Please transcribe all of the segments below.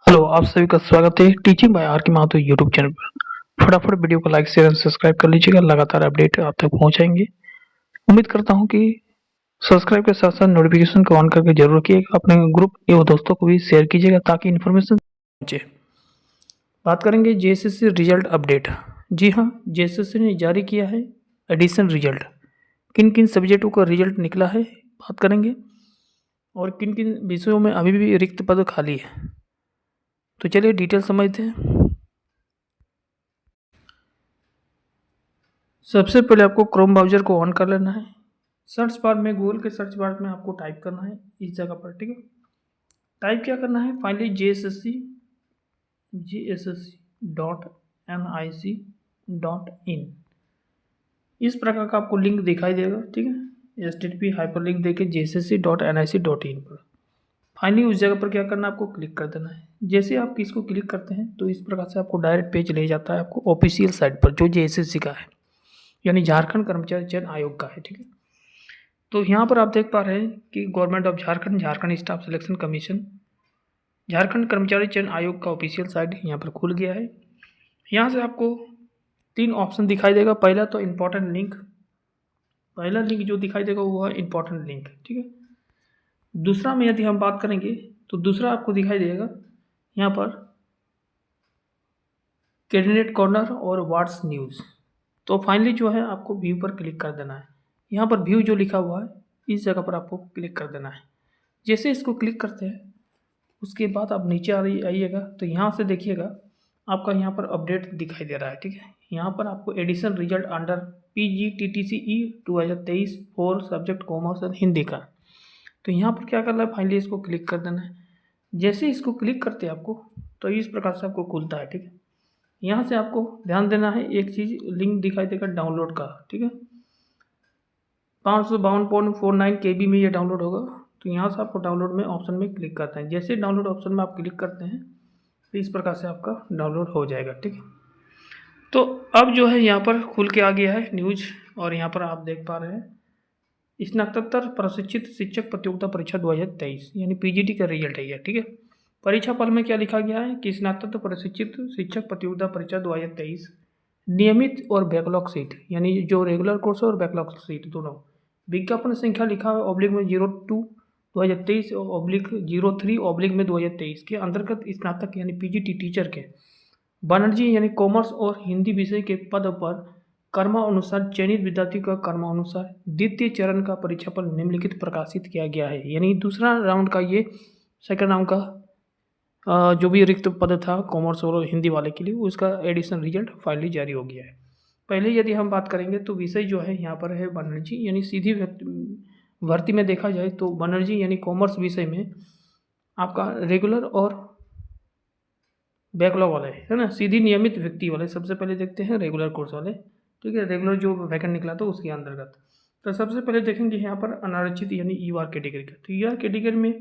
Hello, आप सभी का स्वागत है टीचिंग बाय आर के माथुर यूट्यूब चैनल पर। फटाफट वीडियो को लाइक शेयर एंड सब्सक्राइब कर लीजिएगा। लगातार अपडेट आप तक पहुंचाएंगे। उम्मीद करता हूं कि सब्सक्राइब के साथ साथ नोटिफिकेशन को ऑन करके जरूर रखिएगा। अपने ग्रुप एवं दोस्तों को भी शेयर कीजिएगा ताकि इन्फॉर्मेशन पहुंचे। बात करेंगे जेएसएससी रिजल्ट अपडेट। जी हाँ, जेएसएससी ने जारी किया है एडिशन रिजल्ट। किन किन सब्जेक्टों का रिजल्ट निकला है बात करेंगे, और किन किन विषयों में अभी भी रिक्त पद खाली है। तो चलिए डिटेल समझते हैं। सबसे पहले आपको क्रोम ब्राउज़र को ऑन कर लेना है। सर्च बार में, गूगल के सर्च बार में आपको टाइप करना है इस जगह पर, ठीक है। टाइप क्या करना है, फाइनली JSSC.nic.in इस प्रकार का आपको लिंक दिखाई देगा, ठीक है। HTTP हाइपर लिंक देके JSSC.nic.in पर फाइनली उस जगह पर क्या करना है, आपको क्लिक कर देना है। जैसे आप इसको क्लिक करते हैं तो इस प्रकार से आपको डायरेक्ट पेज ले जाता है आपको ऑफिशियल साइट पर, जो JSSC का है, यानी झारखंड कर्मचारी चयन आयोग का है, ठीक है। तो यहाँ पर आप देख पा रहे हैं कि government of Jharkhand, Jharkhand staff selection commission, Jharkhand कर्मचारी चयन आयोग का ऑफिशियल साइट यहाँ पर खुल गया है। यहाँ से आपको 3 ऑप्शन दिखाई देगा। पहला तो इम्पोर्टेंट लिंक, पहला लिंक जो दिखाई देगा वो है इम्पोर्टेंट लिंक, ठीक है। दूसरा में यदि हम बात करेंगे तो दूसरा आपको दिखाई देगा यहाँ पर कैंडिडेट कॉर्नर और व्हाट्स न्यूज़। तो फाइनली जो है आपको व्यू पर क्लिक कर देना है। यहाँ पर व्यू जो लिखा हुआ है इस जगह पर आपको क्लिक कर देना है। जैसे इसको क्लिक करते हैं उसके बाद आप नीचे आइएगा तो यहाँ से देखिएगा आपका यहाँ पर अपडेट दिखाई दे रहा है, ठीक है। यहाँ पर आपको addition result under PGTTCE 2023 for subject commerce and Hindi का। तो यहाँ पर क्या करना है, फाइनली इसको क्लिक कर देना है। जैसे इसको क्लिक करते हैं आपको तो इस प्रकार से आपको खुलता है, ठीक है। यहाँ से आपको ध्यान देना है, एक चीज़ लिंक दिखाई देगा डाउनलोड का, ठीक है। 552.49 KB में ये डाउनलोड होगा। तो यहाँ से आपको डाउनलोड में ऑप्शन में क्लिक करते हैं। जैसे डाउनलोड ऑप्शन में आप क्लिक करते हैं तो इस प्रकार से आपका डाउनलोड हो जाएगा, ठीक है। तो अब जो है यहाँ पर खुल के आ गया है न्यूज, और यहाँ पर आप देख पा रहे हैं स्नातकोत्तर प्रशिक्षित शिक्षक प्रतियोगिता परीक्षा 2023 यानी PGT का रिजल्ट है ये, ठीक है। परीक्षा फल में क्या लिखा गया है कि स्नातकोत्तर प्रशिक्षित शिक्षक प्रतियोगिता परीक्षा 2023 नियमित और बैकलॉग सीट, यानी जो रेगुलर कोर्स और बैकलॉग सीट दोनों, विज्ञापन संख्या लिखा है ऑब्लिक में 02/2023 ऑब्लिक 03 में 2023 के अंतर्गत स्नातक यानी PGT टीचर के बनर्जी यानी कॉमर्स और हिंदी विषय के पद पर कर्मानुसार चयनित विद्यार्थी का कर्मानुसार द्वितीय चरण का परीक्षाफल निम्नलिखित प्रकाशित किया गया है। यानी दूसरा राउंड का, ये सेकंड राउंड का जो भी रिक्त पद था कॉमर्स और हिंदी वाले के लिए, उसका एडिशन रिजल्ट फाइनली जारी हो गया है। पहले यदि हम बात करेंगे तो विषय जो है यहाँ पर है बनर्जी, यानी सीधी भर्ती में देखा जाए तो बनर्जी यानी कॉमर्स विषय में आपका रेगुलर और बैकलॉग वाले है ना, सीधी नियमित व्यक्ति वाले। सबसे पहले देखते हैं रेगुलर कोर्स वाले, ठीक है। रेगुलर जो वैकेंट निकला था उसके अंतर्गत तो सबसे पहले देखेंगे यहाँ पर अनारक्षित यानी ER कैटेगरी का। तो ER कैटेगरी में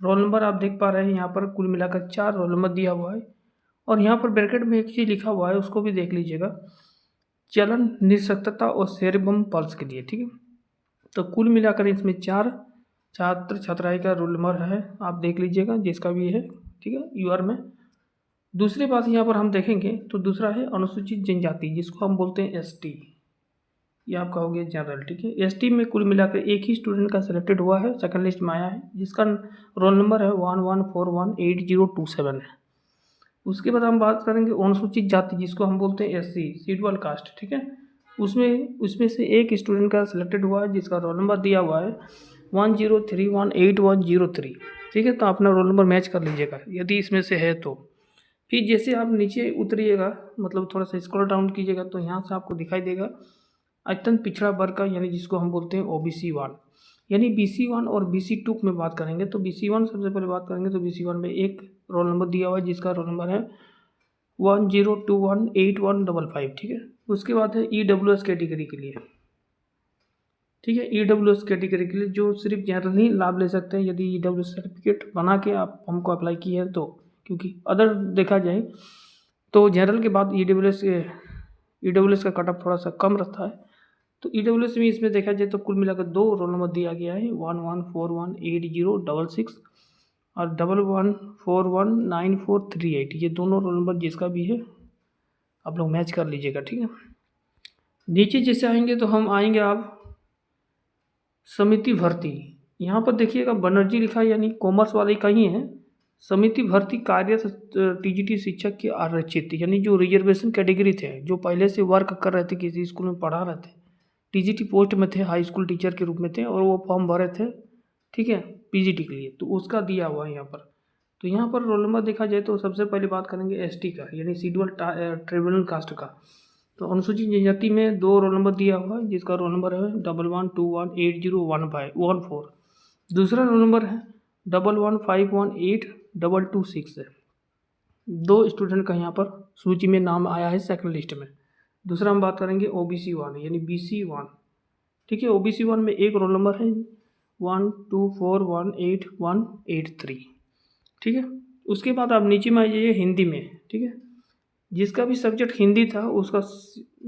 रोल नंबर आप देख पा रहे हैं, यहाँ पर कुल मिलाकर 4 रोल नंबर दिया हुआ है। और यहाँ पर ब्रैकेट में एक चीज़ लिखा हुआ है, उसको भी देख लीजिएगा, चलन निःशक्तता और सेरेब्रम पल्स के लिए, ठीक है। तो कुल मिलाकर इसमें 4 छात्र छात्राएं का रोल नंबर है, आप देख लीजिएगा जिसका भी है, ठीक है, ER में। दूसरी बात यहाँ पर हम देखेंगे तो दूसरा है अनुसूचित जनजाति, जिसको हम बोलते हैं ST, ये आपका हो गया जनरल, ठीक है। ST में कुल मिलाकर एक ही स्टूडेंट का सिलेक्टेड हुआ है, सेकंड लिस्ट में आया है, जिसका रोल नंबर है 11418027 है। उसके बाद हम बात करेंगे अनुसूचित जाति, जिसको हम बोलते हैं SC शेड्यूल कास्ट, ठीक है। उसमें से एक स्टूडेंट का सिलेक्टेड हुआ है जिसका रोल नंबर दिया हुआ है 10318103, ठीक है। तो अपना रोल नंबर मैच कर लीजिएगा यदि इसमें से है तो। फिर जैसे आप नीचे उतरिएगा, मतलब थोड़ा सा स्क्रॉल डाउन कीजिएगा तो यहाँ से आपको दिखाई देगा अत्यंत पिछड़ा वर्ग का, यानी जिसको हम बोलते हैं OBC 1, यानी BC 1 और BC 2 में बात करेंगे तो BC 1 सबसे पहले बात करेंगे तो BC 1 में एक रोल नंबर दिया हुआ है जिसका रोल नंबर है 10218155, ठीक है। उसके बाद है EWS कैटेगरी के लिए, ठीक है। EWS कैटेगरी के लिए जो सिर्फ जनरल ही लाभ ले सकते हैं, यदि EWS सर्टिफिकेट बना के आप हमको अप्लाई किए हैं तो, क्योंकि अदर देखा जाए तो जनरल के बाद EWS का कट ऑफ थोड़ा सा कम रहता है। तो EWS में इसमें देखा जाए तो कुल मिलाकर 2 रोल नंबर दिया गया है 11418066 और 11419438 ये दोनों रोल नंबर जिसका भी है आप लोग मैच कर लीजिएगा, ठीक है। नीचे जैसे आएंगे तो हम आएंगे आप समिति भर्ती। यहाँ पर देखिएगा बनर्जी लिखा है, यानी कॉमर्स वाले का ही है। समिति भर्ती कार्य टीजीटी शिक्षक के आरक्षित, यानी जो रिजर्वेशन कैटेगरी थे, जो पहले से वर्क कर रहे थे, किसी स्कूल में पढ़ा रहे थे, टीजीटी पोस्ट में थे, हाई स्कूल टीचर के रूप में थे, और वो फॉर्म भरे थे, ठीक है, पीजीटी के लिए, तो उसका दिया हुआ है यहाँ पर। तो यहाँ पर रोल नंबर देखा जाए तो सबसे पहले बात करेंगे एसटी का, यानी शेड्यूल ट्राइबल कास्ट का। तो अनुसूचित जनजाति में 2 रोल नंबर दिया हुआ है, जिसका रोल नंबर है 1121801514। दूसरा रोल नंबर है 11518226 है। 2 स्टूडेंट का यहाँ पर सूची में नाम आया है सेकंड लिस्ट में। दूसरा हम बात करेंगे ओबीसी 1 यानी BC 1, ठीक है। ओबीसी 1 में एक रोल नंबर है 12418183, ठीक है। उसके बाद आप नीचे में आ जाइए हिंदी में, ठीक है। जिसका भी सब्जेक्ट हिंदी था उसका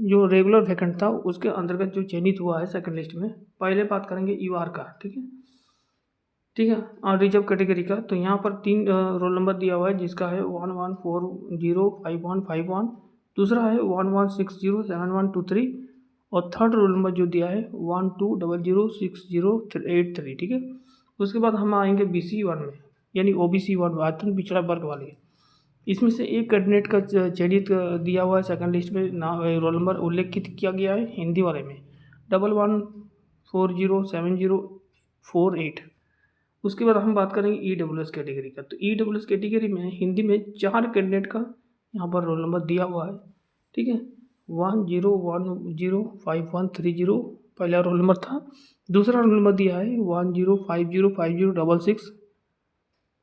जो रेगुलर वैकेंट था उसके अंतर्गत जो चयनित हुआ है सेकंड लिस्ट में, पहले बात करेंगे ईवार का, ठीक है, ठीक है, और रिजर्व कैटेगरी का। तो यहाँ पर 3 रोल नंबर दिया हुआ है, जिसका है 11405151, दूसरा है 11607123, और थर्ड रोल नंबर जो दिया है 12006083, ठीक है। उसके बाद हम आएंगे BC 1 में, यानी OBC 1 अत्यंत पिछड़ा वर्ग वाले। इसमें से एक कैंडिडेट का चयनित दिया हुआ है सेकंड लिस्ट में, रोल नंबर उल्लेखित किया गया है हिंदी वाले में 11407048। उसके बाद हम बात करेंगे EWS कैटेगरी का। तो EWS कैटेगरी में हिंदी में 4 कैंडिडेट का यहाँ पर रोल नंबर दिया हुआ है, ठीक है। 10105130 पहला रोल नंबर था। दूसरा रोल नंबर दिया है 10505066।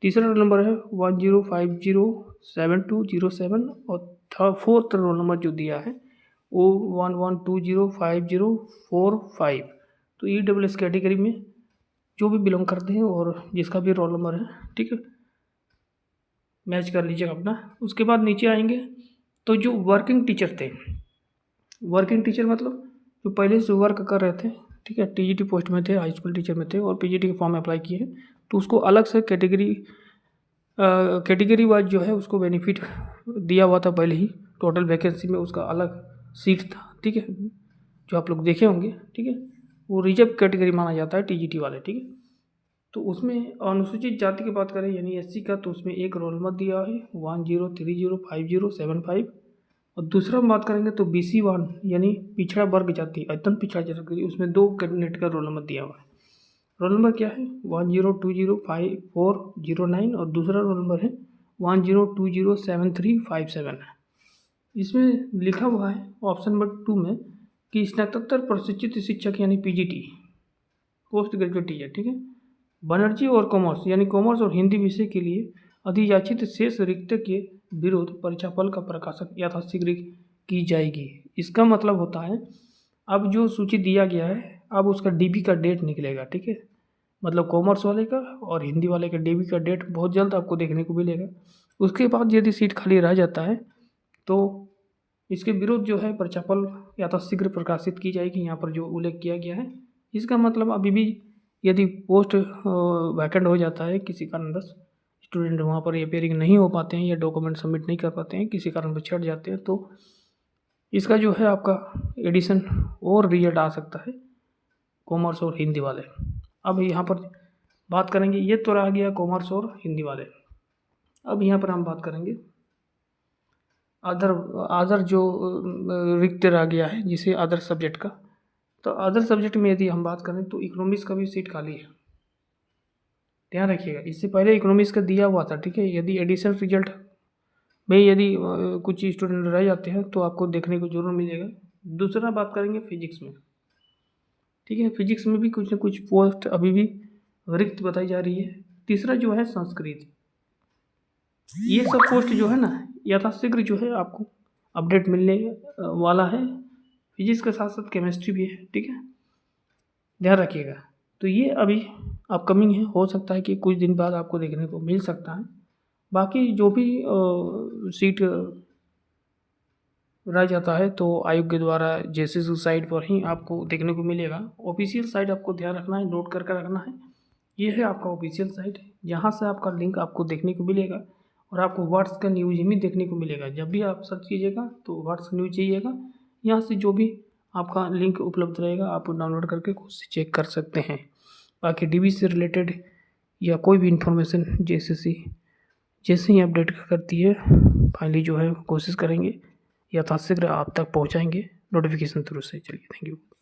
तीसरा रोल नंबर है 10507207, और फोर्थ रोल नंबर जो दिया है वो 11205045। तो EWS कैटेगरी में जो भी बिलोंग करते हैं और जिसका भी रोल नंबर है, ठीक है, मैच कर लीजिएगा अपना। उसके बाद नीचे आएंगे तो जो वर्किंग टीचर थे, वर्किंग टीचर मतलब जो पहले से वर्क कर रहे थे, ठीक है, टीजीटी पोस्ट में थे, हाई स्कूल टीचर में थे और पीजीटी के फॉर्म अप्लाई किए, तो उसको अलग से कैटेगरी वाइज जो है उसको बेनिफिट दिया हुआ था पहले ही। टोटल वैकेंसी में उसका अलग सीट था, ठीक है, जो आप लोग देखे होंगे, ठीक है। वो रिजर्व कैटेगरी माना जाता है टीजीटी वाले, ठीक है। तो उसमें अनुसूचित जाति की बात करें यानी SC का, तो उसमें एक रोल नंबर दिया है 10305075। और दूसरा हम बात करेंगे तो BC 1 यानी पिछड़ा वर्ग जाति, अत्यंत पिछड़ा जाति, उसमें 2 कैंडिडेट का रोल नंबर दिया हुआ है। रोल नंबर क्या है 10205409, और दूसरा रोल नंबर है 10207357 है। इसमें लिखा हुआ है ऑप्शन नंबर 2 में कि स्नातकोत्तर प्रशिक्षित शिक्षक यानी PGT, पोस्ट ग्रेजुएट टीचर, ठीक है, बनर्जी और कॉमर्स यानी कॉमर्स और हिंदी विषय के लिए अधियाचित शेष रिक्त के विरुद्ध परीक्षाफल का प्रकाशन यथाशीघ्र की जाएगी। इसका मतलब होता है अब जो सूची दिया गया है अब उसका DB का डेट निकलेगा, ठीक है, मतलब कॉमर्स वाले का और हिंदी वाले का DB का डेट बहुत जल्द आपको देखने को मिलेगा। उसके बाद यदि सीट खाली रह जाता है तो इसके विरुद्ध जो है परीक्षाफल यथाशीघ्र प्रकाशित की जाएगी, यहाँ पर जो उल्लेख किया गया है। इसका मतलब अभी भी यदि पोस्ट वैकेंट हो जाता है किसी कारणवश, स्टूडेंट वहाँ पर अपेयरिंग नहीं हो पाते हैं या डॉक्यूमेंट सबमिट नहीं कर पाते हैं, किसी कारण पर छट जाते हैं, तो इसका जो है आपका एडिशन और रिजल्ट आ सकता है कॉमर्स और हिंदी वाले। अब यहाँ पर बात करेंगे, ये तो रह गया कॉमर्स और हिंदी वाले। अब यहाँ पर हम बात करेंगे अदर जो रिक्त रह गया है जिसे अदर सब्जेक्ट का। तो अदर सब्जेक्ट में यदि हम बात करें तो इकोनॉमिक्स का भी सीट खाली है, ध्यान रखिएगा। इससे पहले इकोनॉमिक्स का दिया हुआ था, ठीक है। यदि एडिशनल रिजल्ट में यदि कुछ स्टूडेंट रह जाते हैं तो आपको देखने को जरूर मिलेगा। दूसरा बात करेंगे फिजिक्स में, ठीक है, फिजिक्स में भी कुछ न कुछ पोस्ट अभी भी रिक्त बताई जा रही है। तीसरा जो है संस्कृत, ये सब पोस्ट जो है ना यथाशीघ्र जो है आपको अपडेट मिलने वाला है। फिजिक्स के साथ साथ केमिस्ट्री भी है, ठीक है, ध्यान रखिएगा। तो ये अभी अपकमिंग है, हो सकता है कि कुछ दिन बाद आपको देखने को मिल सकता है। बाकी जो भी सीट रह जाता है तो आयोग के द्वारा JCSU साइट पर ही आपको देखने को मिलेगा। ऑफिशियल साइट आपको ध्यान रखना है, नोट करके रखना है। ये है आपका ऑफिशियल साइट, जहाँ से आपका लिंक आपको देखने को मिलेगा और आपको व्हाट्स का न्यूज़ में देखने को मिलेगा। जब भी आप सर्च कीजिएगा तो व्हाट्स न्यूज़ जाइएगा, यहाँ से जो भी आपका लिंक उपलब्ध रहेगा आप डाउनलोड करके खुद से चेक कर सकते हैं। बाकी डीबी से रिलेटेड या कोई भी इंफॉर्मेशन जैसे ही अपडेट करती है फाइनली जो है कोशिश करेंगे यथाशीघ्र आप तक पहुँचाएँगे नोटिफिकेशन थ्रू से। चलिए, थैंक यू।